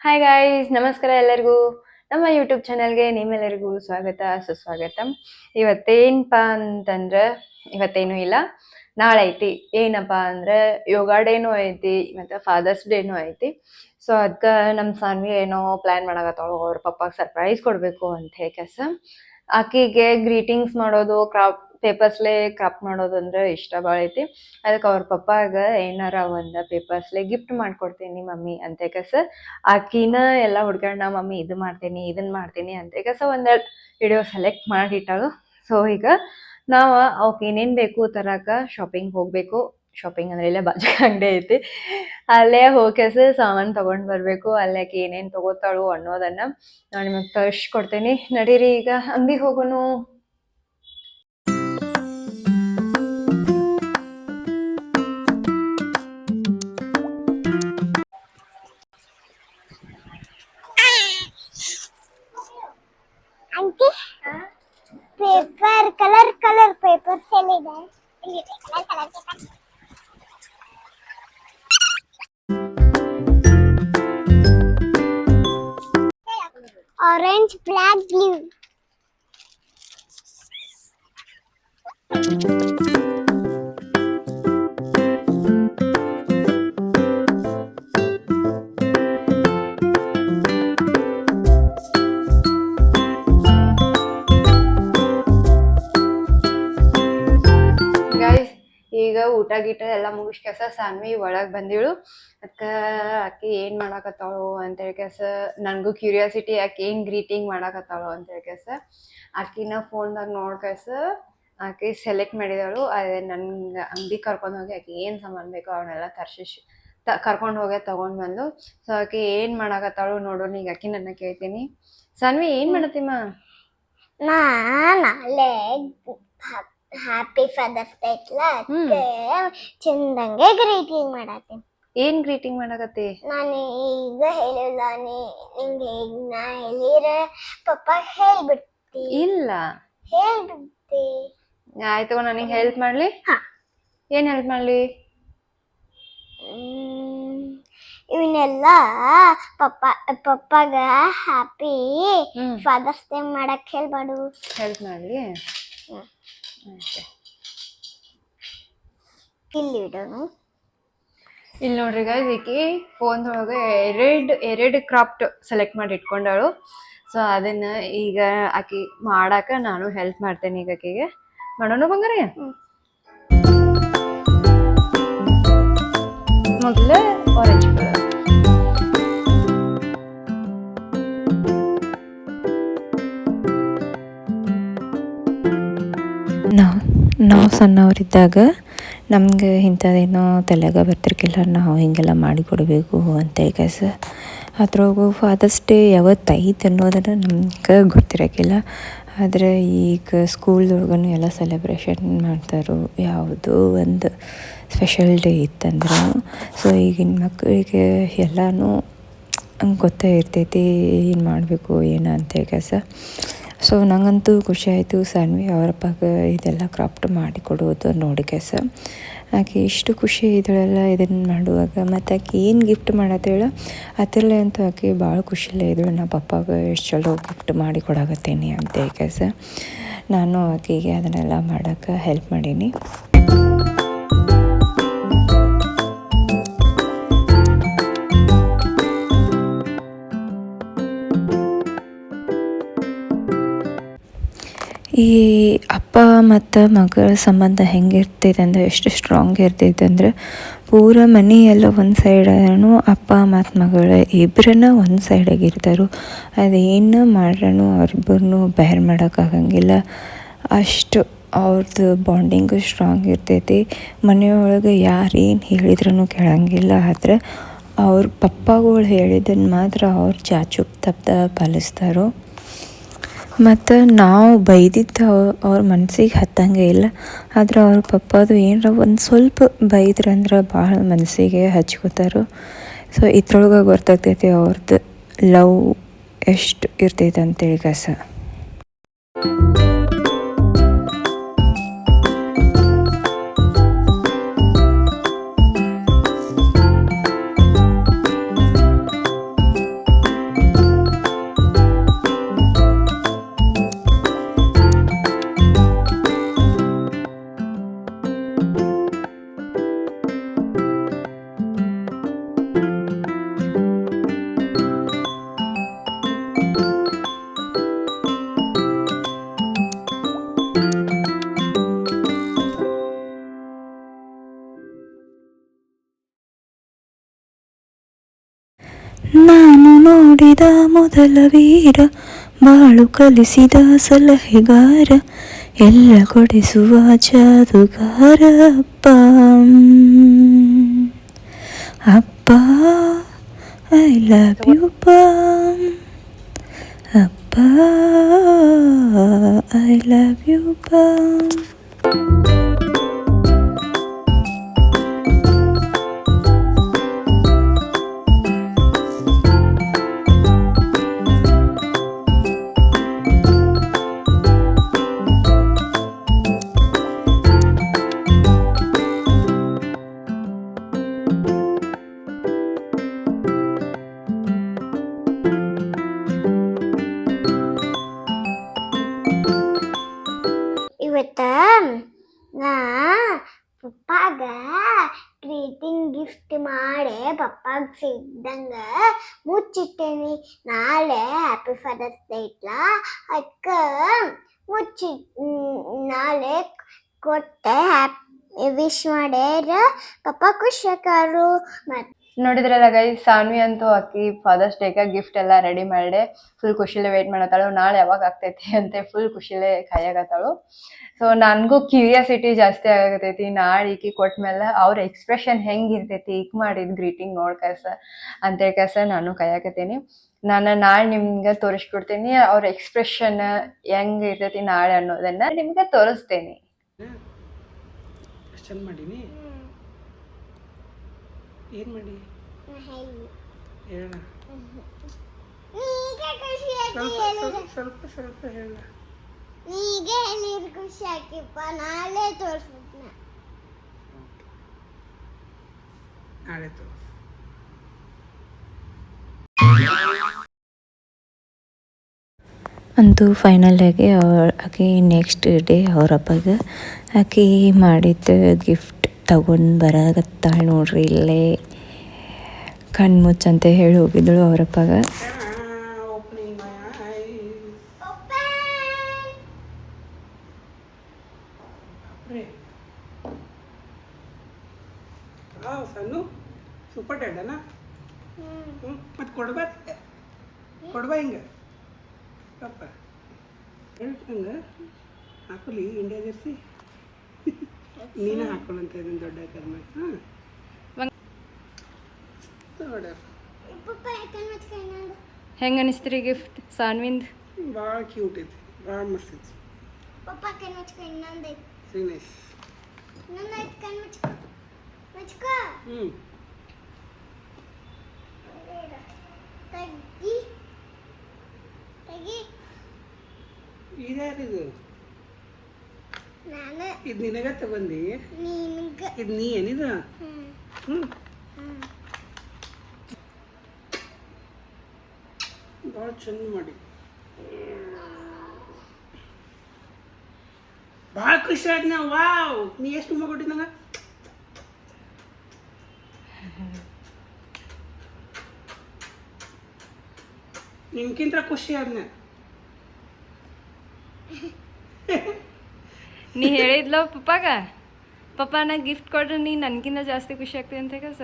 Hi guys, ನಮಸ್ಕಾರ ಎಲ್ಲರಿಗೂ. ನಮ್ಮ ಯೂಟ್ಯೂಬ್ ಚಾನಲ್ಗೆ ನಿಮ್ಮೆಲ್ಲರಿಗೂ ಸ್ವಾಗತ ಸುಸ್ವಾಗತ. ಇವತ್ತೇನಪ್ಪ ಅಂತಂದ್ರೆ ಇವತ್ತೇನು ಇಲ್ಲ, ನಾಳೆ ಐತಿ. ಏನಪ್ಪ ಅಂದ್ರೆ ಯೋಗ ಡೇನೂ ಐತಿ ಮತ್ತು ಫಾದರ್ಸ್ ಡೇನೂ ಐತಿ. ಸೊ ಅದಕ್ಕೆ ನಮ್ಮ ಸಾನ್ವಿ ಏನೋ ಪ್ಲ್ಯಾನ್ ಮಾಡಕತ್ತಾಳು, ಅವ್ರ ಪಪ್ಪಾಗೆ ಸರ್ಪ್ರೈಸ್ ಕೊಡಬೇಕು ಅಂತ ಹೇಳಿ ಆಕಿಗೆ ಗ್ರೀಟಿಂಗ್ಸ್ ಮಾಡೋದು, ಪೇಪರ್ಸ್ಲೆ ಕ್ರಾಫ್ಟ್ ಮಾಡೋದು ಅಂದ್ರೆ ಇಷ್ಟ ಭಾಳ ಐತಿ. ಅದಕ್ಕೆ ಅವ್ರ ಪಪ್ಪಾಗ ಏನಾರ ಒಂದು ಪೇಪರ್ಸ್ಲೆ ಗಿಫ್ಟ್ ಮಾಡ್ಕೊಡ್ತೀನಿ ಮಮ್ಮಿ ಅಂತ ಆಕಿನ ಎಲ್ಲ ಹುಡ್ಕೊಂಡ ಮಮ್ಮಿ ಇದು ಮಾಡ್ತೀನಿ ಇದನ್ನ ಮಾಡ್ತೀನಿ ಅಂತ ಒಂದೆರಡು ವಿಡಿಯೋ ಸೆಲೆಕ್ಟ್ ಮಾಡಿಟ್ಟಾಳು. ಸೊ ಈಗ ನಾವು ಅವಕ್ಕೆ ಏನೇನು ಬೇಕು ತರಕ ಶಾಪಿಂಗ್ ಹೋಗಬೇಕು. ಶಾಪಿಂಗ್ ಅಂದ್ರೆ ಇಲ್ಲೇ ಬಾಜು ಅಂಗಡಿ ಐತಿ, ಅಲ್ಲೇ ಹೋಗಿ ಸಾಮಾನು ತಗೊಂಡು ಬರಬೇಕು. ಅಲ್ಲೇ ಆಕಿ ಏನೇನು ತಗೋತಾಳು ಅನ್ನೋದನ್ನ ನಾನು ನಿಮಗೆ ತೋರಿಸ್ಕೊಡ್ತೀನಿ. ನಡೀರಿ ಈಗ ಅಂಗಡಿಗೆ ಹೋಗೋನು. ಪೇಪರ್ ಕಲರ್ ಪೇಪರ್ಸ್ ಎಲ್ಲಿದೆ? Colour paper. Orange, black, blue. ಈಗ ಊಟ ಗೀಟ ಎಲ್ಲ ಮುಗಿಸ್ಕೆಸ ಸಾನ್ವಿ ಒಳಗೆ ಬಂದಿಳು. ಅದಕ್ಕೆ ಆಕಿ ಏನು ಮಾಡಾಕತ್ತಾಳು ಅಂತೇಳಿ ನನಗೂ ಕ್ಯೂರಿಯಾಸಿಟಿ, ಆಕಿ ಏನು ಗ್ರೀಟಿಂಗ್ ಮಾಡಾಕತ್ತಾಳು ಅಂತೇಳಿ ಆಕಿನ ಫೋನ್ದಾಗ ನೋಡ್ಕೆಸ ಆಕಿ ಸೆಲೆಕ್ಟ್ ಮಾಡಿದಳು. ಅದೇ ನನ್ಗೆ ಅಂಗಡಿ ಕರ್ಕೊಂಡು ಹೋಗಿ ಆಕಿ ಏನು ಸಾಮಾನು ಬೇಕೋ ಅವನ್ನೆಲ್ಲ ಕರ್ಕೊಂಡು ಹೋಗಿ ತೊಗೊಂಡು ಬಂದು. ಸೊ ಆಕಿ ಏನು ಮಾಡಾಕತ್ತಾಳು ನೋಡೋಣ. ಈಗ ಆಕಿ ನನ್ನ ಕೇಳ್ತೀನಿ, ಸಾನ್ವಿ ಏನು ಮಾಡತ್ತೀಮ್ಮ? ನಾಳೆ ಹ್ಯಾಪಿ ಫಾದರ್ಸ್ ಡೇ ಐತ್ಲ, ಅದಕ್ಕೆ ಚಂದಂಗೆ ಗ್ರೀಟಿಂಗ್ ಮಾಡತ್ತೀನಿ. ಏನ್ ಗ್ರೀಟಿಂಗ್ ಮಾಡಕತ್ತಿ? ನಾನು ಈಗ ಹೇಳಿಲ್ಲ, ನಿಂಗೆ ಈಗ ನಾ ಹೇಳಿರ ಪಪ್ಪ ಹೇಳ್ಬಿಡ್ತಿ. ಇಲ್ಲ ಹೇಳ್ಬಿಡ್ತಿ. ಆಯ್ತು, ನನಗೆ ಹೆಲ್ಪ್ ಮಾಡ್ಲಿ? ಏನ್ ಹೆಲ್ಪ್ ಮಾಡ್ಲಿ? ಇವನ್ನೆಲ್ಲ ಪಪ್ಪಾಗ ಹ್ಯಾಪಿ ಫಾದರ್ಸ್ ಡೇ ಮಾಡಕ್ ಹೇಳ್ಬಾಡು. ಹೆಲ್ಪ್ ಮಾಡ್ಲಿ? ಇಲ್ಲಿ ಇಡೋನು. ಇಲ್ಲಿ ನೋಡ್ರಿ ಗೈಸ್, ಈಕಿ ಫೋನ್ದೊಳಗೆ ಎರಡು ಕ್ರಾಫ್ಟ್ ಸೆಲೆಕ್ಟ್ ಮಾಡಿ ಇಟ್ಕೊಂಡಾಳು. ಸೊ ಅದನ್ನ ಈಗ ಆಕಿ ಮಾಡಾಕ ನಾನು ಹೆಲ್ಪ್ ಮಾಡ್ತೇನೆ. ಈಗ ಆಕಿಗೆ ಮಾಡೋಣ ಬಂಗಾರ. ಮೊದಲು ಆರೆಂಜ್ ಕಲರ್. ನಾವು ಸಣ್ಣವರಿದ್ದಾಗ ನಮ್ಗೆ ಇಂಥದ್ದೇನೋ ತಲೆಗೆ ಬರ್ತಿರ್ಕಿಲ್ಲ, ನಾವು ಹಿಂಗೆಲ್ಲ ಮಾಡಿಕೊಡ್ಬೇಕು ಅಂತ ಅದ್ರೊಳಗೂ ಫಾದರ್ಸ್ ಡೇ ಯಾವತ್ತೈತೆ ಅನ್ನೋದನ್ನು ನಮ್ಗೆ ಗೊತ್ತಿರೋಕ್ಕಿಲ್ಲ. ಆದರೆ ಈಗ ಸ್ಕೂಲ್ದೊಳಗೂ ಎಲ್ಲ ಸೆಲೆಬ್ರೇಷನ್ ಮಾಡ್ತಾರೋ ಯಾವುದೋ ಒಂದು ಸ್ಪೆಷಲ್ ಡೇ ಇತ್ತಂದ್ರೆ. ಸೊ ಈಗಿನ ಮಕ್ಕಳಿಗೆ ಎಲ್ಲನೂ ಗೊತ್ತೇ ಇರ್ತೈತಿ ಏನು ಮಾಡಬೇಕು ಏನು ಅಂತ ಸೊ ನಂಗಂತೂ ಖುಷಿ ಆಯಿತು. ಸಾನ್ವಿ ಅವರಪ್ಪಾಗ ಇದೆಲ್ಲ ಕ್ರಾಫ್ಟ್ ಮಾಡಿಕೊಡೋದು ನೋಡಿ ಆಕೆ ಇಷ್ಟು ಖುಷಿ ಇದ್ದಳೆಲ್ಲ ಇದನ್ನು ಮಾಡುವಾಗ. ಮತ್ತು ಆಕೆ ಏನು ಗಿಫ್ಟ್ ಮಾಡತ್ತೇಳ ಅದರಲ್ಲೇ ಅಂತೂ ಆಕೆ ಭಾಳ ಖುಷಿಲೇ ಇದ್ದಳು. ನಾ ಪಪ್ಪಾಗ ಎಷ್ಟು ಚಲೋ ಗಿಫ್ಟ್ ಮಾಡಿ ಕೊಡಾಕತ್ತೀನಿ ಅಂತ ನಾನು ಆಕೆಗೆ ಅದನ್ನೆಲ್ಲ ಮಾಡೋಕ್ಕೆ ಹೆಲ್ಪ್ ಮಾಡೀನಿ. ಈ ಅಪ್ಪ ಮತ್ತು ಮಗಳ ಸಂಬಂಧ ಹೆಂಗಿರ್ತೈತೆ ಅಂದರೆ ಎಷ್ಟು ಸ್ಟ್ರಾಂಗ್ ಇರ್ತೈತೆ ಅಂದರೆ ಪೂರ ಮನೆ ಎಲ್ಲ ಒಂದು ಸೈಡೂ ಅಪ್ಪ ಮತ್ತು ಮಗಳು ಇಬ್ಬರನ್ನ ಒಂದು ಸೈಡಾಗಿರ್ತಾರೋ. ಅದೇನು ಮಾಡ್ರೂ ಅವ್ರಿಬ್ಬರನ್ನೂ ಬೇರೆ ಮಾಡೋಕ್ಕಾಗಂಗಿಲ್ಲ. ಅಷ್ಟು ಅವ್ರದ್ದು ಬಾಂಡಿಂಗು ಸ್ಟ್ರಾಂಗ್ ಇರ್ತೈತಿ. ಮನೆಯೊಳಗೆ ಯಾರು ಏನು ಹೇಳಿದ್ರೂ ಕೇಳಂಗಿಲ್ಲ. ಆದರೆ ಅವ್ರ ಪಪ್ಪಗಳು ಹೇಳಿದ್ದನ್ನು ಮಾತ್ರ ಅವ್ರು ಚಾಚೂಪ್ ತಪ್ಪದ ಪಾಲಿಸ್ತಾರೋ. ಮತ್ತು ನಾವು ಬೈದಿದ್ದು ಅವ್ರ ಮನಸ್ಸಿಗೆ ಹತ್ತಂಗೆ ಇಲ್ಲ. ಆದ್ರೆ ಅವ್ರ ಪಪ್ಪದು ಏನರ ಒಂದು ಸ್ವಲ್ಪ ಬೈದ್ರಂದ್ರೆ ಭಾಳ ಮನಸ್ಸಿಗೆ ಹಚ್ಕೋತಾರೋ. ಸೊ ಇದ್ರೊಳಗೆ ಗೊತ್ತಾಗ್ತೈತಿ ಅವ್ರದ್ದು ಲವ್ ಎಷ್ಟು ಇರ್ತೈತೆ ಅಂತೇಳಿ ನುಡಿದ ಮೊದಲ ವೀರ, ಬಾಳು ಕಲಿಸಿದ ಸಲಹೆಗಾರ, ಎಲ್ಲ ಕೊಡಿಸುವ ಜಾದುಗಾರ ಅಪ್ಪ. ಅಪ್ಪ ಐ ಲವ್ ಯು ಪಾ, ಅಪ್ಪ ಐ ಲವ್ ಯು ಪಾ. ಇವತ್ತ ನಾ ಪಪ್ಪಾಗ ಗ್ರೀಟಿಂಗ್ ಗಿಫ್ಟ್ ಮಾಡಿ ಪಪ್ಪಾಗ ಸಿಗ್ದಂಗ ಮುಚ್ಚಿಟ್ಟೇನಿ. ನಾಳೆ ಹ್ಯಾಪಿ ಫಾದರ್ಸ್ ಡೇ ಇಟ್ಲ, ಅದಕ್ಕ ನಾಳೆ ಕೊಟ್ಟೆ ವಿಶ್ ಮಾಡ್ಯಾರ. ಪಪ್ಪ ಖುಷಿ ಆಕಾರು. ನೋಡಿದ್ರಲ್ಲ ಗೈಸ್, ಸಾನ್ವಿ ಅಂತೂ ಆಕಿ ಫಾದರ್ಸ್ ಡೇಗೆ ಗಿಫ್ಟ್ ಎಲ್ಲ ರೆಡಿ ಮಾಡಿ ಫುಲ್ ಖುಷಿಲೇ ವೇಟ್ ಮಾಡತ್ತಾಳು. ನಾಳೆ ಯಾವಾಗ ಆಗ್ತೈತಿ ಅಂತ ಫುಲ್ ಖುಷಿಲೇ ಕಾಯಾಗತ್ತಾಳು. ಸೊ ನನಗೂ ಕ್ಯೂರಿಯಾಸಿಟಿ ಜಾಸ್ತಿ ಆಗತೈತಿ. ನಾಳೆ ಈಕಿ ಕೊಟ್ಮೇಲೆ ಅವ್ರ ಎಕ್ಸ್ಪ್ರೆಷನ್ ಹೆಂಗಿರ್ತೈತಿ ಈಗ ಮಾಡಿದ ಗ್ರೀಟಿಂಗ್ ನೋಡ್ಕಸ ಅಂತೇಳ್ಕಸ ನಾನು ಕಾಯಕತ್ತೀನಿ. ನಾನು ನಾಳೆ ನಿಮ್ಗೆ ತೋರಿಸ್ಕೊಡ್ತೀನಿ ಅವ್ರ ಎಕ್ಸ್ಪ್ರೆಷನ್ ಹೆಂಗ್ ಇರ್ತೈತಿ ನಾಳೆ ಅನ್ನೋದನ್ನ ನಿಮ್ಗೆ ತೋರಿಸ್ತೇನೆ. ಚಂದ ಮಾಡೀನಿ. ಏನು ಮಾಡಿ ಹೇಳ, ಸ್ವಲ್ಪ ಸ್ವಲ್ಪ ಹೇಳ. ನೀಗ ಹೇಳಿದ್ರೆ ಖುಷಿ ಆಕಿಪ್ಪ. ನಾಳೆ ತೋರಿಸ್ಬಿಟ್ನ. ನಾಳೆ ತೋರಿಸ್. ಅಂತೂ ಫೈನಲ್ ಆಗಿ ಆಕೆ ನೆಕ್ಸ್ಟ್ ಡೇ ಅವ್ರ ಅಪ್ಪಗೆ ಆಕೆ ಮಾಡಿದ್ದ ಗಿಫ್ಟ್ ತಗೊಂಡು ಬರಾಕತ್ತಾಳೆ ನೋಡ್ರಿ. ಇಲ್ಲೇ ಕಣ್ಣು ಮುಚ್ಚಂತೆ ಹೇಳಿ ಹೋಗಿದ್ದಳು ಅವರಪ್ಪಗ. Opening my eyes. ಸಣ್ಣ ಸೂಪರ್ ಡ್ಯಾಡನ. ಮತ್ತೆ ಕೊಡ್ಬಾ ಹಿಂಗೆ ಪಾಪ ಹೇಳ್ತಂಗೆ ಹಾಕೊಲಿ ಇಂಡಿಯಾ ಜರ್ಸಿ. ನೀನು ಹಾಕೊಳ್ಳಂತ ಇದನ್ನು ದೊಡ್ಡ ಕರ್ಮ. ಹಾಂ ನೋಡ ಹೆಂಗೆ ಅನಿಸ್ತ್ರಿ ಗಿಫ್ಟ್ ಸಾನ್ವಿಂದ್? ಭಾಳ ಕ್ಯೂಟ್ ಐತಿ, ಭಾಳ ಮಸ್ತ್ ಐತಿ. ಪಪ್ಪ ಕಣ್ಣು ಮುಚ್ಕೊ. ಇನ್ನೊಂದೈತಿ. Very nice. ಇನ್ನೊಂದೈತಿ. ಕಣ್ಣು ಮುಚ್ಕೊ. ಮುಚ್ಕೊ. ತೆಗಿ ತೆಗಿ. ಇದ್ಯಾರಿದು? ನಾನು. ಇದು ನಿನಗ ತಗೊಂಡಿ? ನಿನಗ. ಇದು ನೀ ಏನಿದು? ಭಾಳ ಚಂದ ಮಾಡಿ, ಭಾಳ ಖುಷಿ ಆಯ್ತು. ನಾವು ವಾವ್, ನೀ ಎಷ್ಟು ತುಂಬ ಕೊಟ್ಟಿದ್ದು ನಂಗೆ? ನಿನ್ಕಿಂತ ಖುಷಿ ಆದ್ನ. ನೀ ಹೇಳಿದ್ಲೋ ಪಪ್ಪಾಗ, ಪಪ್ಪ ನಾ ಗಿಫ್ಟ್ ಕೊಡ್ರಿ ನೀ ನನ್ಗಿಂತ ಜಾಸ್ತಿ ಖುಷಿ ಆಗ್ತದೆ ಅಂತ ಕಸ.